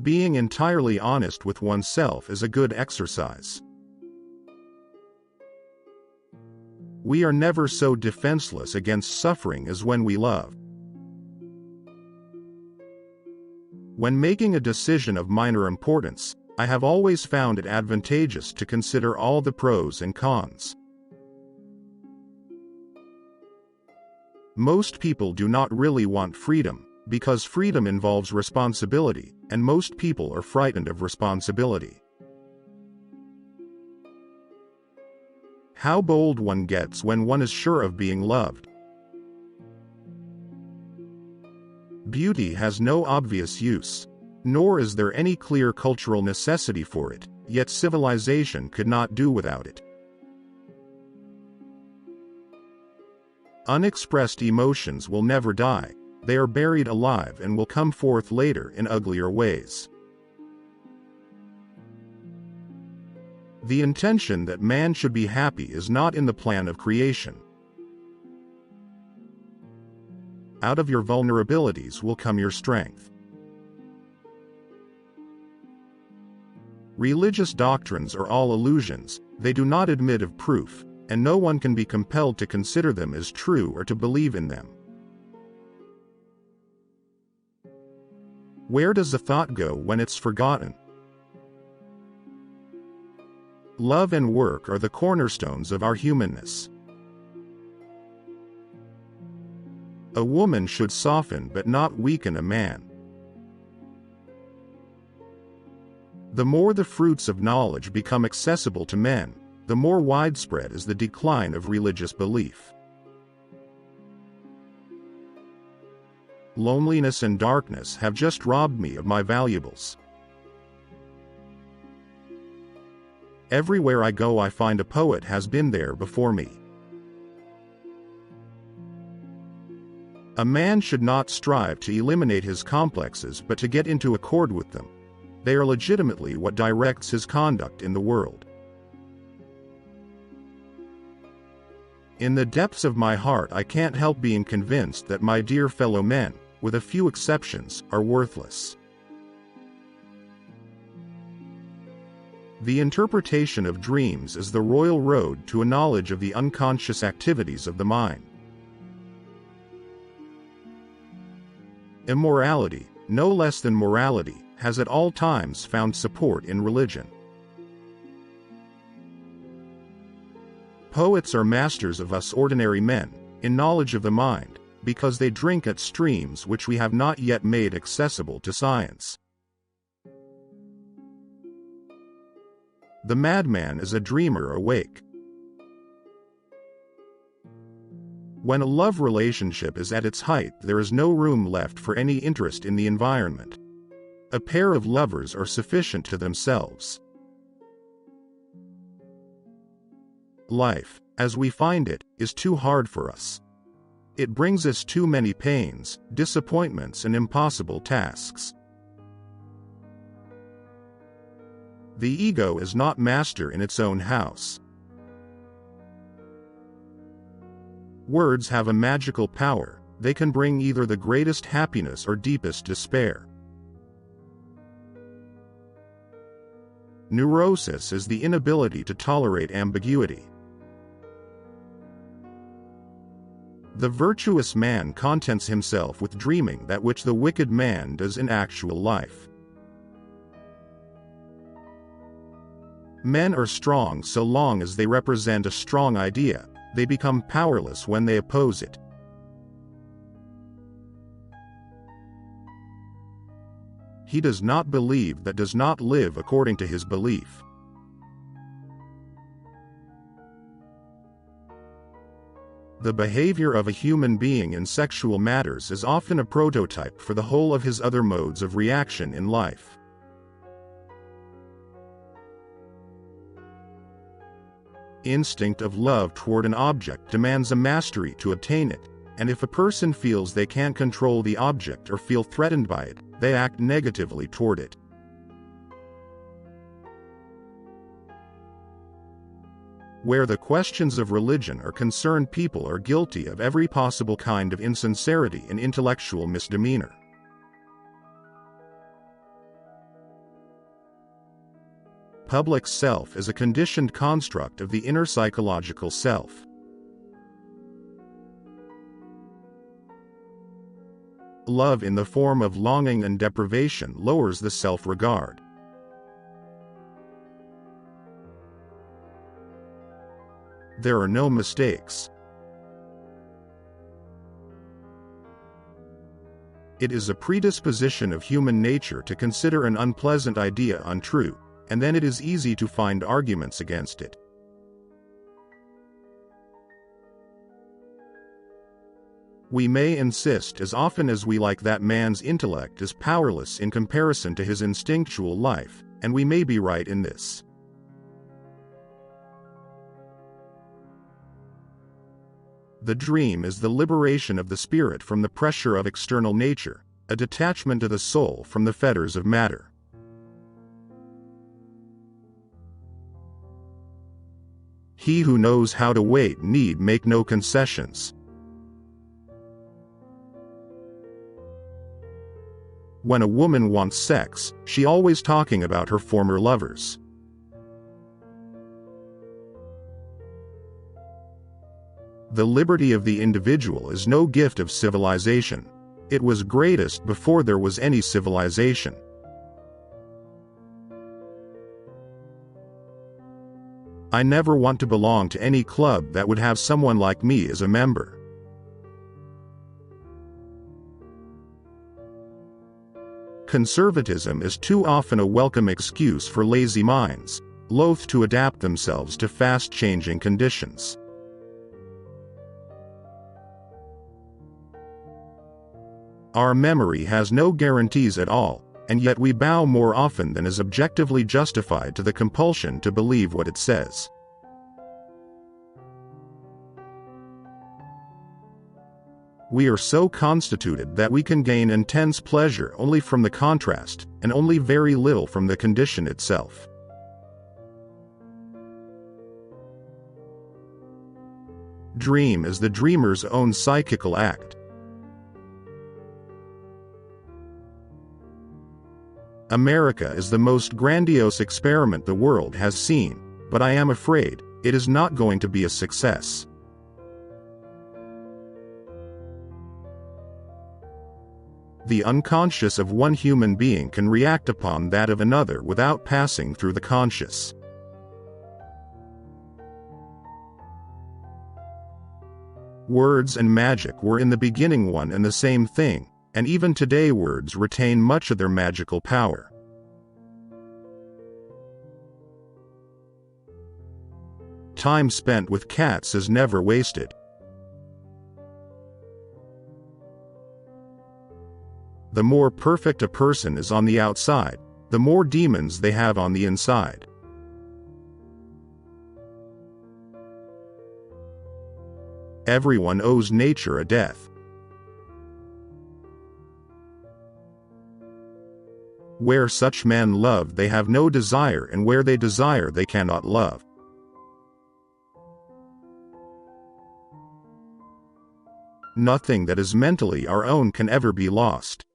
Being entirely honest with oneself is a good exercise. We are never so defenseless against suffering as when we love. When making a decision of minor importance, I have always found it advantageous to consider all the pros and cons. Most people do not really want freedom, because freedom involves responsibility, and most people are frightened of responsibility. How bold one gets when one is sure of being loved. Beauty has no obvious use, nor is there any clear cultural necessity for it, yet civilization could not do without it. Unexpressed emotions will never die, they are buried alive and will come forth later in uglier ways. The intention that man should be happy is not in the plan of creation. Out of your vulnerabilities will come your strength. Religious doctrines are all illusions, they do not admit of proof, and no one can be compelled to consider them as true or to believe in them. Where does a thought go when it's forgotten? Love and work are the cornerstones of our humanness. A woman should soften but not weaken a man. The more the fruits of knowledge become accessible to men, the more widespread is the decline of religious belief. Loneliness and darkness have just robbed me of my valuables. Everywhere I go I find a poet has been there before me. A man should not strive to eliminate his complexes but to get into accord with them. They are legitimately what directs his conduct in the world. In the depths of my heart I can't help being convinced that my dear fellow men, with a few exceptions, are worthless. The interpretation of dreams is the royal road to a knowledge of the unconscious activities of the mind. Immorality, no less than morality, has at all times found support in religion. Poets are masters of us ordinary men, in knowledge of the mind, because they drink at streams which we have not yet made accessible to science. The madman is a dreamer awake. When a love relationship is at its height, there is no room left for any interest in the environment. A pair of lovers are sufficient to themselves. Life, as we find it, is too hard for us. It brings us too many pains, disappointments, and impossible tasks. The ego is not master in its own house. Words have a magical power, they can bring either the greatest happiness or deepest despair. Neurosis is the inability to tolerate ambiguity. The virtuous man contents himself with dreaming that which the wicked man does in actual life. Men are strong so long as they represent a strong idea, they become powerless when they oppose it. He does not believe that does not live according to his belief. The behavior of a human being in sexual matters is often a prototype for the whole of his other modes of reaction in life. Instinct of love toward an object demands a mastery to obtain it, and if a person feels they can't control the object or feel threatened by it, they act negatively toward it. Where the questions of religion are concerned, people are guilty of every possible kind of insincerity and intellectual misdemeanor. public self as a conditioned construct of the inner psychological self. Love in the form of longing and deprivation lowers the self-regard. There are no mistakes. It is a predisposition of human nature to consider an unpleasant idea untrue, and then it is easy to find arguments against it. We may insist as often as we like that man's intellect is powerless in comparison to his instinctual life, and we may be right in this. The dream is the liberation of the spirit from the pressure of external nature, a detachment of the soul from the fetters of matter. He who knows how to wait need make no concessions. When a woman wants sex, she always talking about her former lovers. The liberty of the individual is no gift of civilization. It was greatest before there was any civilization. I never want to belong to any club that would have someone like me as a member. Conservatism is too often a welcome excuse for lazy minds, loath to adapt themselves to fast-changing conditions. Our memory has no guarantees at all, and yet we bow more often than is objectively justified to the compulsion to believe what it says. We are so constituted that we can gain intense pleasure only from the contrast, and only very little from the condition itself. Dream is the dreamer's own psychical act. America is the most grandiose experiment the world has seen, but I am afraid it is not going to be a success. The unconscious of one human being can react upon that of another without passing through the conscious. Words and magic were in the beginning one and the same thing, and even today words retain much of their magical power. Time spent with cats is never wasted. The more perfect a person is on the outside, the more demons they have on the inside. Everyone owes nature a death. Where such men love they have no desire, and where they desire they cannot love. Nothing that is mentally our own can ever be lost.